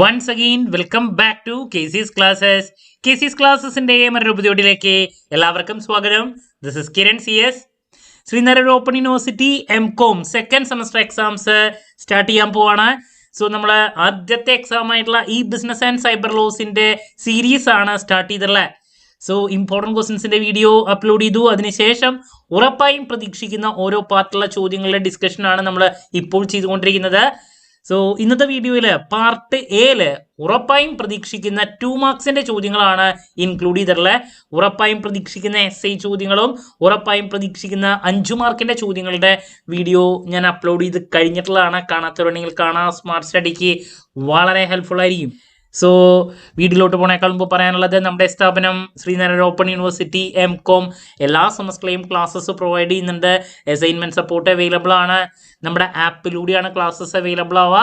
Once again, welcome back to KC's Classes. KC's Classesന്റെ മറ്റൊരു പുതിയയിലേക്ക് എല്ലാവർക്കും സ്വാഗതം. This is Kiran CS. Sreenarayana open university MCOM second semester exams start ചെയ്യാൻ പോവാണ്. So നമ്മൾ ആദ്യത്തെ എക്സാം ആയിട്ടുള്ള ഈ ബിസിനസ് ആൻഡ് സൈബർ ലോസിന്റെ സീരീസ് ആണ് സ്റ്റാർട്ട് ചെയ്തിട്ടുള്ളത്. സോ ഇമ്പോർട്ടൻറ്റ് ക്വസ്റ്റ്യൻസിന്റെ വീഡിയോ അപ്ലോഡ് ചെയ്തു. അതിനുശേഷം ഉറപ്പായും പ്രതീക്ഷിക്കുന്ന ഓരോ പാർട്ടിലുള്ള ചോദ്യങ്ങളുടെ ഡിസ്കഷനാണ് നമ്മൾ ഇപ്പോൾ ചെയ്തുകൊണ്ടിരിക്കുന്നത്. സോ ഇന്നത്തെ വീഡിയോയിൽ പാർട്ട് എയില് ഉറപ്പായും പ്രതീക്ഷിക്കുന്ന 2 മാർക്സിന്റെ ചോദ്യങ്ങളാണ് ഇൻക്ലൂഡ് ചെയ്തിട്ടുള്ളത്. ഉറപ്പായും പ്രതീക്ഷിക്കുന്ന essay ചോദ്യങ്ങളും ഉറപ്പായും പ്രതീക്ഷിക്കുന്ന 5 മാർക്കിന്റെ ചോദ്യങ്ങളുടെ വീഡിയോ ഞാൻ അപ്ലോഡ് ചെയ്ത് കഴിഞ്ഞിട്ടുള്ളതാണ്. കാണാത്തവരുണ്ടെങ്കിൽ കാണാം. സ്മാർട്ട് സ്റ്റഡിക്ക് വളരെ ഹെൽപ്ഫുൾ ആയിരിക്കും. സോ വീഡിയോയിലോട്ട് പോണേക്കാൾ മുമ്പ് പറയാനുള്ളത്, നമ്മുടെ സ്ഥാപനം ശ്രീനാരായണ ഓപ്പൺ യൂണിവേഴ്സിറ്റി MCOM എല്ലാ സെമസ്റ്ററിലെയും ക്ലാസ്സസ് പ്രൊവൈഡ് ചെയ്യുന്നുണ്ട്. അസൈൻമെന്റ് സപ്പോർട്ട് അവൈലബിൾ ആണ്. നമ്മുടെ ആപ്പിലൂടെയാണ് ക്ലാസ്സസ് അവൈലബിൾ ആവുക.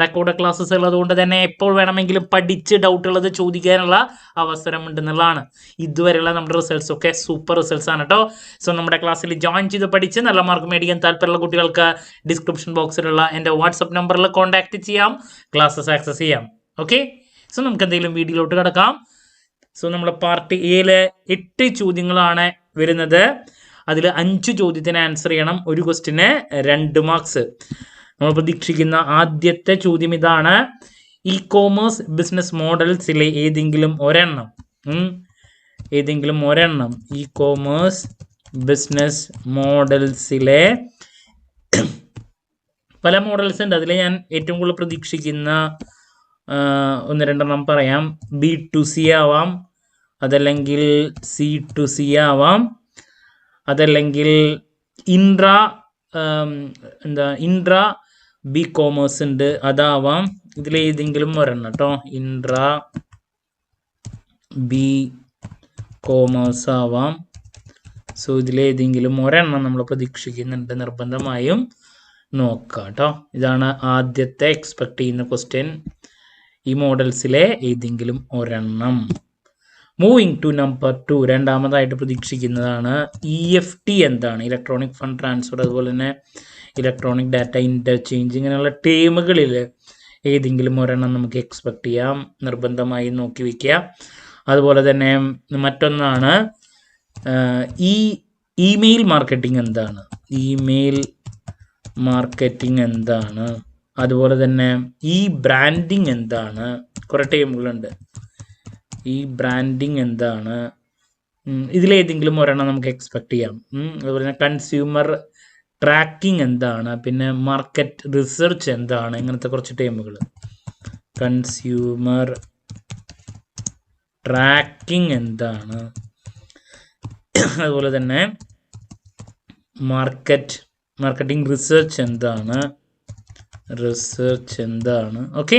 റെക്കോർഡ് ക്ലാസ്സസ് ഉള്ളതുകൊണ്ട് തന്നെ എപ്പോൾ വേണമെങ്കിലും പഠിച്ച് ഡൗട്ട് ഉള്ളത് ചോദിക്കാനുള്ള അവസരം ഉണ്ടെന്നുള്ളതാണ്. ഇതുവരെയുള്ള നമ്മുടെ റിസൾട്ട്സ് ഒക്കെ സൂപ്പർ റിസൾട്ട്സ് ആണ് കേട്ടോ. സോ നമ്മുടെ ക്ലാസ്സിൽ ജോയിൻ ചെയ്ത് പഠിച്ച് നല്ല മാർക്ക് മേടിക്കാൻ താല്പര്യമുള്ള കുട്ടികൾക്ക് ഡിസ്ക്രിപ്ഷൻ ബോക്സിലുള്ള എൻ്റെ വാട്സപ്പ് നമ്പറിൽ കോൺടാക്ട് ചെയ്യാം, ക്ലാസ്സസ് ആക്സസ് ചെയ്യാം. ഓക്കെ, സോ നമുക്ക് എന്തെങ്കിലും വീഡിയോയിലോട്ട് കിടക്കാം. സോ നമ്മൾ പാർട്ട് എയില് 8 ചോദ്യങ്ങളാണ് വരുന്നത്. അതിൽ 5 ചോദ്യത്തിന് ആൻസർ ചെയ്യണം. ഒരു ക്വസ്റ്റിന് 2 മാർക്സ്. നമ്മൾ പ്രതീക്ഷിക്കുന്ന ആദ്യത്തെ ചോദ്യം ഇതാണ്: ഇ കോമേഴ്സ് ബിസിനസ് മോഡൽസിലെ ഏതെങ്കിലും ഒരെണ്ണം ഇ കോമേഴ്സ് ബിസിനസ് മോഡൽസിലെ പല മോഡൽസ് ഉണ്ട്. അതിൽ ഞാൻ ഏറ്റവും കൂടുതൽ പ്രതീക്ഷിക്കുന്ന 1-2 പറയാം. B2C ആവാം, അതല്ലെങ്കിൽ C2C ആവാം, അതല്ലെങ്കിൽ ഇൻട്രാ ബി കോമേഴ്സ് ഉണ്ട്, അതാവാം. ഇതിലേതെങ്കിലും ഒരെണ്ണം കേട്ടോ. ഇൻട്രാ ബി കോമേഴ്സ് ആവാം. സോ ഇതിലേതെങ്കിലും ഒരെണ്ണം നമ്മൾ പ്രതീക്ഷിക്കുന്നുണ്ട്. നിർബന്ധമായും നോക്കാം കേട്ടോ. ഇതാണ് ആദ്യത്തെ എക്സ്പെക്ട് ചെയ്യുന്ന ക്വസ്റ്റ്യൻ. ഈ മോഡൽസിലെ ഏതെങ്കിലും ഒരെണ്ണം. മൂവിങ് ടു നമ്പർ 2, രണ്ടാമതായിട്ട് പ്രതീക്ഷിക്കുന്നതാണ് EFT എന്താണ്, ഇലക്ട്രോണിക് ഫണ്ട് ട്രാൻസ്ഫർ, അതുപോലെ തന്നെ ഇലക്ട്രോണിക് ഡാറ്റ ഇൻ്റർചേഞ്ച്. ഇങ്ങനെയുള്ള ടേമുകളിൽ ഏതെങ്കിലും ഒരെണ്ണം നമുക്ക് എക്സ്പെക്ട് ചെയ്യാം. നിർബന്ധമായി നോക്കി വയ്ക്കുക. അതുപോലെ തന്നെ മറ്റൊന്നാണ് ഇമെയിൽ മാർക്കറ്റിംഗ് എന്താണ്, അതുപോലെ തന്നെ ബ്രാൻഡിങ് എന്താണ്. കുറേ ടേമുകളുണ്ട്. ബ്രാൻഡിങ് എന്താണ്, ഇതിലേതെങ്കിലും ഒരെണ്ണം നമുക്ക് എക്സ്പെക്ട് ചെയ്യാം. അതുപോലെ തന്നെ കൺസ്യൂമർ ട്രാക്കിംഗ് എന്താണ്, പിന്നെ മാർക്കറ്റ് റിസർച്ച് എന്താണ്. ഇങ്ങനത്തെ കുറച്ച് ടേമുകൾ. കൺസ്യൂമർ ട്രാക്കിംഗ് എന്താണ്, അതുപോലെ തന്നെ മാർക്കറ്റിംഗ് റിസർച്ച് എന്താണ്. ഓക്കെ,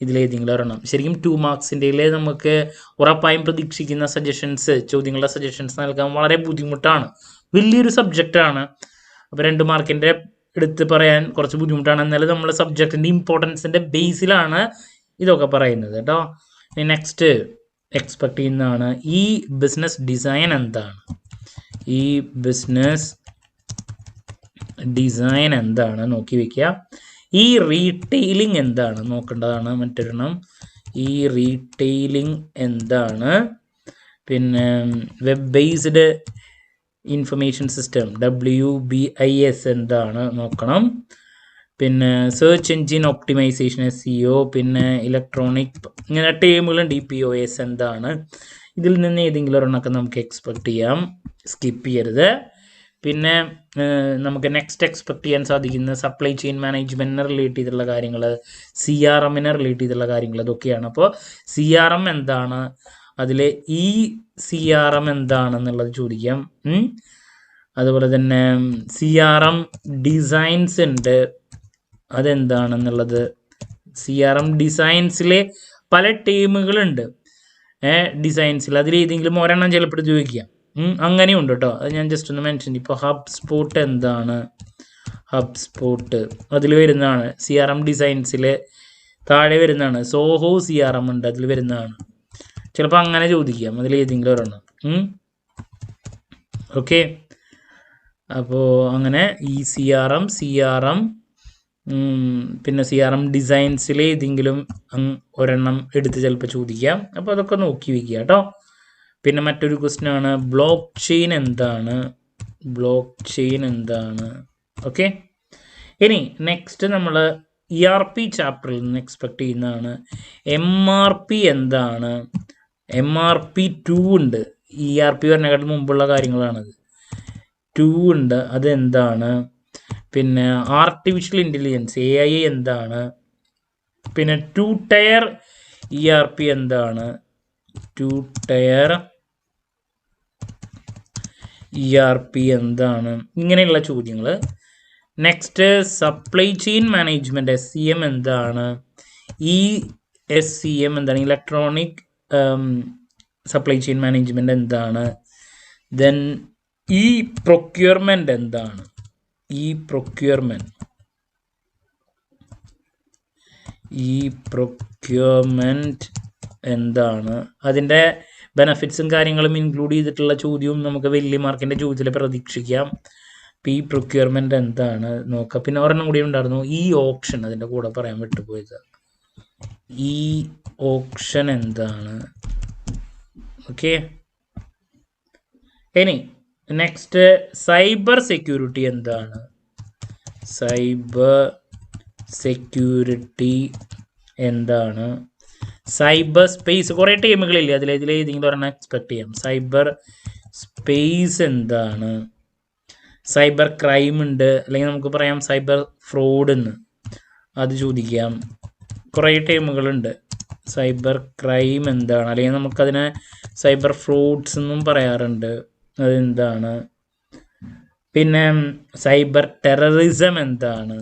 ഇതിലേതെങ്കിലും ഒരെണ്ണം. ശരിക്കും 2 മാർക്സിൻ്റെ നമുക്ക് ഉറപ്പായും പ്രതീക്ഷിക്കുന്ന ചോദ്യങ്ങളുടെ സജഷൻസ് നൽകാൻ വളരെ ബുദ്ധിമുട്ടാണ്. വലിയൊരു സബ്ജക്റ്റാണ്. അപ്പോൾ 2 മാർക്കിൻ്റെ എടുത്ത് പറയാൻ കുറച്ച് ബുദ്ധിമുട്ടാണ്. എന്നാലും നമ്മൾ സബ്ജക്റ്റിൻ്റെ ഇമ്പോർട്ടൻസിൻ്റെ ബേസിലാണ് ഇതൊക്കെ പറയുന്നത് കേട്ടോ. നെക്സ്റ്റ് എക്സ്പെക്ട് ചെയ്യുന്നതാണ് ബിസിനസ് ഡിസൈൻ എന്താണ്. ബിസിനസ് ഡിസൈൻ എന്താണ് നോക്കി വയ്ക്കുക. റീറ്റെയിലിംഗ് എന്താണ് നോക്കേണ്ടതാണ് മറ്റൊരെണ്ണം. റീറ്റെയിലിംഗ് എന്താണ്. പിന്നെ web based information system WBIS എന്താണ് നോക്കണം. പിന്നെ സെർച്ച് എൻജിൻ ഒപ്റ്റിമൈസേഷൻ SEO, പിന്നെ ഇലക്ട്രോണിക്, ഇങ്ങനെ ടേമുകളുണ്ട്. POS എന്താണ്. ഇതിൽ നിന്ന് ഏതെങ്കിലും ഒരെണ്ണമൊക്കെ നമുക്ക് എക്സ്പെക്ട് ചെയ്യാം. സ്കിപ്പ് ചെയ്യരുത്. പിന്നെ നമുക്ക് നെക്സ്റ്റ് എക്സ്പെക്ട് ചെയ്യാൻ സാധിക്കുന്ന സപ്ലൈ ചെയിൻ മാനേജ്മെൻറ്റിനെ റിലേറ്റ് ചെയ്തിട്ടുള്ള കാര്യങ്ങൾ, CRMനെ റിലേറ്റ് ചെയ്തിട്ടുള്ള കാര്യങ്ങൾ, അതൊക്കെയാണ്. അപ്പോൾ CRM എന്താണ്, അതിൽ CRM എന്താണെന്നുള്ളത് ചോദിക്കാം. അതുപോലെ തന്നെ CRM ഡിസൈൻസ് ഉണ്ട്, അതെന്താണെന്നുള്ളത്. CRM ഡിസൈൻസിലെ പല ടീമുകളുണ്ട്. ഡിസൈൻസിൽ അതിലേതെങ്കിലും ഒരെണ്ണം ചിലപ്പോൾ ചോദിക്കാം. അങ്ങനെയുണ്ട് കേട്ടോ. അത് ഞാൻ ജസ്റ്റ് ഒന്ന് മെൻഷൻ. ഇപ്പോൾ HubSpot എന്താണ്, അതിൽ വരുന്നതാണ്. CRM ഡിസൈൻസിൽ താഴെ വരുന്നതാണ്. സോഹോ CRM ഉണ്ട്, അതിൽ വരുന്നതാണ്. ചിലപ്പോൾ അങ്ങനെ ചോദിക്കാം, അതിലേതെങ്കിലും ഒരെണ്ണം. ഓക്കെ, അപ്പോൾ അങ്ങനെ CRM പിന്നെ CRM ഡിസൈൻസിൽ ഏതെങ്കിലും ഒരെണ്ണം എടുത്ത് ചിലപ്പോൾ ചോദിക്കാം. അപ്പോൾ അതൊക്കെ നോക്കി വയ്ക്കുക കേട്ടോ. പിന്നെ മറ്റൊരു ക്വസ്റ്റ്യൻ ആണ് ബ്ലോക്ക് ചെയിൻ എന്താണ്. ഓക്കെ, ഇനി നെക്സ്റ്റ് നമ്മൾ ERP ചാപ്റ്ററിൽ നിന്ന് എക്സ്പെക്ട് ചെയ്യുന്നതാണ് MRP എന്താണ്. MRP2 ഉണ്ട്. ERP പറഞ്ഞതിനേക്കാൾ മുമ്പുള്ള കാര്യങ്ങളാണത്. 2 ഉണ്ട്, അതെന്താണ്. പിന്നെ ആർട്ടിഫിഷ്യൽ ഇൻ്റലിജൻസ് AI എന്താണ്. പിന്നെ 2 ടയർ ERP എന്താണ്. 2 ടയർ ERP എന്താണ്. ഇങ്ങനെയുള്ള ചോദ്യങ്ങൾ. Next supply chain management SCM എന്താണ്. ESCM എന്താണ്. ഇലക്ട്രോണിക് സപ്ലൈ ചെയിൻ മാനേജ്മെൻറ്റ് എന്താണ്. ദെൻ പ്രൊക്യൂർമെൻറ്റ് എന്താണ്. പ്രൊക്യൂർമെൻറ്റ് എന്താണ്. അതിൻ്റെ ബെനഫിറ്റ്സും കാര്യങ്ങളും ഇൻക്ലൂഡ് ചെയ്തിട്ടുള്ള ചോദ്യവും നമുക്ക് വലിയ മാർക്കിൻ്റെ ചോദ്യത്തിൽ പ്രതീക്ഷിക്കാം. പ്രൊക്യൂർമെൻറ്റ് എന്താണ് നോക്കാം. പിന്നെ ഒരെണ്ണം കൂടി ഉണ്ടായിരുന്നു ഓപ്ഷൻ, അതിൻ്റെ കൂടെ പറയാൻ വിട്ടുപോയത്. ഓപ്ഷൻ എന്താണ്. ഓക്കെ, ഇനി നെക്സ്റ്റ് സൈബർ സെക്യൂരിറ്റി എന്താണ്. സൈബർ സ്പേസ് കുറേ ടീമുകളില്ലേ, അതിലേതെങ്കിലും ഒരെണ്ണം എക്സ്പെക്ട് ചെയ്യാം. സൈബർ സ്പേസ് എന്താണ്. സൈബർ ക്രൈം ഉണ്ട്, അല്ലെങ്കിൽ നമുക്ക് പറയാം സൈബർ ഫ്രോഡ് എന്ന്, അത് ചോദിക്കാം. കുറേ ടീമുകളുണ്ട്. സൈബർ ക്രൈം എന്താണ്, അല്ലെങ്കിൽ നമുക്കതിനെ സൈബർ ഫ്രോഡ്സ് എന്നും പറയാറുണ്ട്, അതെന്താണ്. പിന്നെ സൈബർ ടെററിസം എന്താണ്.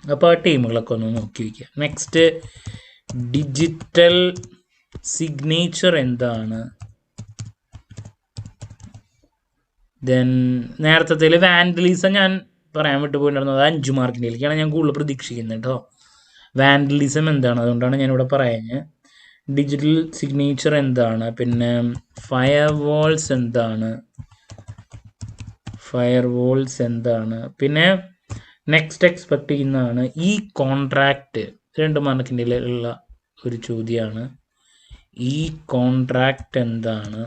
അപ്പോൾ ആ ടീമുകളൊക്കെ ഒന്ന് നോക്കി വയ്ക്കുക. നെക്സ്റ്റ് ഡിജിറ്റൽ സിഗ്നേച്ചർ എന്താണ്. ദെൻ നേരത്തെ വാൻഡലിസം ഞാൻ പറയാൻ വിട്ടുപോയിട്ടുണ്ടായിരുന്നത് 5 മാർക്കിൻ്റെയിലേക്കാണ് ഞാൻ കൂടുതൽ പ്രതീക്ഷിക്കുന്നത് കേട്ടോ. വാൻഡലിസം എന്താണ്, അതുകൊണ്ടാണ് ഞാനിവിടെ പറയുന്നത്. ഡിജിറ്റൽ സിഗ്നേച്ചർ എന്താണ്. പിന്നെ ഫയർവാൾസ് എന്താണ്. പിന്നെ നെക്സ്റ്റ് എക്സ്പെക്ട് ചെയ്യുന്നതാണ് കോൺട്രാക്റ്റ്. 2 മാർക്കിൻ്റെ ഉള്ള ഒരു ചോദ്യമാണ്. കോൺട്രാക്റ്റ് എന്താണ്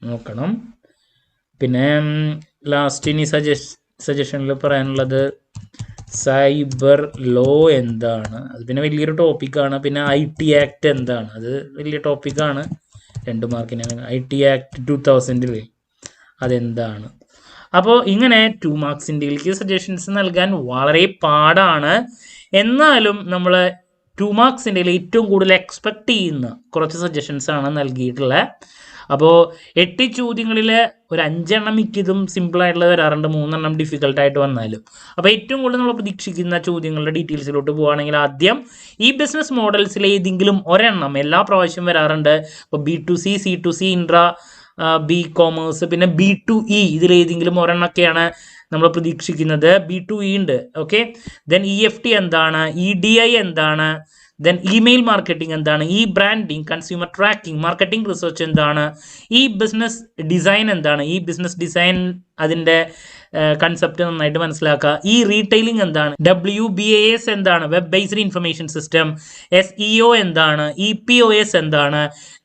നോക്കണം. പിന്നെ ലാസ്റ്റ് ഇനി സജഷനിൽ പറയാനുള്ളത് സൈബർ ലോ എന്താണ്. അത് പിന്നെ വലിയൊരു ടോപ്പിക്കാണ്. പിന്നെ IT ആക്ട് എന്താണ്, അത് വലിയ ടോപ്പിക്കാണ്, 2 മാർക്കിനാണ്. IT ആക്ട് 2000 അതെന്താണ്. അപ്പോൾ ഇങ്ങനെ 2 മാർക്സിൻ്റെയിലേക്ക് സജഷൻസ് നൽകാൻ വളരെ പാടാണ്. എന്നാലും നമ്മൾ 2 മാർക്സിൻ്റെ ഏറ്റവും കൂടുതൽ എക്സ്പെക്ട് ചെയ്യുന്ന കുറച്ച് സജഷൻസാണ് നൽകിയിട്ടുള്ളത്. അപ്പോൾ 8 ചോദ്യങ്ങളിൽ ഒരു 5 എണ്ണം മിക്കതും സിമ്പിളായിട്ടുള്ള വരാറുണ്ട്, 3 എണ്ണം ഡിഫിക്കൽട്ടായിട്ട് വന്നാലും. അപ്പോൾ ഏറ്റവും കൂടുതൽ നമ്മൾ പ്രതീക്ഷിക്കുന്ന ചോദ്യങ്ങളുടെ ഡീറ്റെയിൽസിലോട്ട് പോവുകയാണെങ്കിൽ ആദ്യം ബിസിനസ് മോഡൽസിൽ ഏതെങ്കിലും ഒരെണ്ണം എല്ലാ പ്രാവശ്യം വരാറുണ്ട്. അപ്പോൾ B2C, C2C, ഇൻട്രാ, B-കോമേഴ്സ്, പിന്നെ B2E, ഇതിലേതെങ്കിലും ഒരെണ്ണമൊക്കെയാണ് നമ്മൾ പ്രതീക്ഷിക്കുന്നത്. B2E ഉണ്ട്. ഓക്കെ, ദെൻ EFT എന്താണ്, EDI എന്താണ്, ദെൻ ഇമെയിൽ മാർക്കറ്റിംഗ് എന്താണ്, branding, consumer tracking, marketing research എന്താണ്, ബിസിനസ് ഡിസൈൻ എന്താണ്, ബിസിനസ് ഡിസൈൻ അതിൻ്റെ കൺസെപ്റ്റ് നന്നായിട്ട് മനസ്സിലാക്കുക. റീറ്റെയിലിംഗ് എന്താണ്, WBAS എന്താണ്, web based information system, SEO എന്താണ്, EPOS എന്താണ്,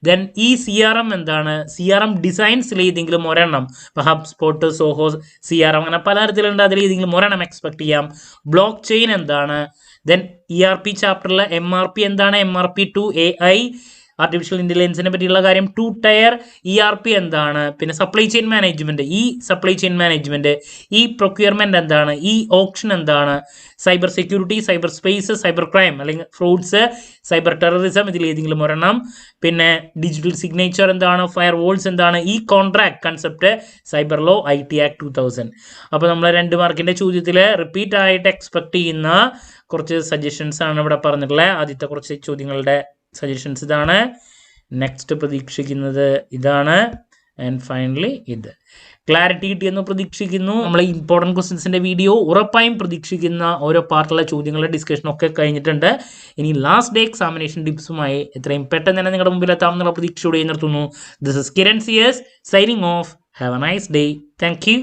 ദെൻ CRM എന്താണ്, CRM ഡിസൈൻസിൽ ഏതെങ്കിലും ഒരെണ്ണം, ഇപ്പോൾ HubSpot, Soho, CRM അങ്ങനെ പലതരത്തിലുണ്ട്, അതിൽ ഏതെങ്കിലും ഒരെണ്ണം എക്സ്പെക്ട് ചെയ്യാം. ബ്ലോക്ക് ചെയിൻ എന്താണ്, ദെൻ ERP ചാപ്റ്ററിൽ MRP എന്താണ്, MRP2 AI ആർട്ടിഫിഷ്യൽ ഇൻ്റലിജൻസിനെ പറ്റിയുള്ള കാര്യം, 2 ടയർ ERP എന്താണ്, പിന്നെ supply chain management, supply chain management, procurement എന്താണ്, ഓപ്ഷൻ എന്താണ്, cyber security, cyber space, cyber crime അല്ലെങ്കിൽ ഫ്രോഡ്സ്, സൈബർ ടെററിസം, ഇതിലേതെങ്കിലും ഒരെണ്ണം, പിന്നെ ഡിജിറ്റൽ സിഗ്നേച്ചർ എന്താണ്, ഫയർ വോൾസ് എന്താണ്, contract concept, cyber law, IT act 2000. അപ്പോൾ നമ്മൾ 2 മാർക്കിൻ്റെ ചോദ്യത്തിൽ റിപ്പീറ്റ് ആയിട്ട് എക്സ്പെക്ട് ചെയ്യുന്ന കുറച്ച് സജഷൻസ് ആണ് ഇവിടെ പറഞ്ഞിട്ടുള്ളത്. ആദ്യത്തെ കുറച്ച് ചോദ്യങ്ങളുടെ സജഷൻസ് ഇതാണ്. നെക്സ്റ്റ് പ്രതീക്ഷിക്കുന്നത് ഇതാണ്. ആൻഡ് ഫൈനലി ഇത്. ക്ലാരിറ്റി കിട്ടിയെന്ന് പ്രതീക്ഷിക്കുന്നു. നമ്മളെ ഇമ്പോർട്ടൻറ്റ് ക്വസ്റ്റ്യൻസിൻ്റെ വീഡിയോ ഉറപ്പായും പ്രതീക്ഷിക്കുന്ന ഓരോ പാർട്ടുള്ള ചോദ്യങ്ങളുടെ ഡിസ്കഷനൊക്കെ കഴിഞ്ഞിട്ടുണ്ട്. ഇനി ലാസ്റ്റ് ഡേ എക്സാമിനേഷൻ ടിപ്സുമായി എത്രയും പെട്ടെന്ന് തന്നെ നിങ്ങളുടെ മുമ്പിൽ എത്താമെന്നുള്ള പ്രതീക്ഷയോടെ നിർത്തുന്നു. This is Kiran CS signing off. Have a nice day. Thank U.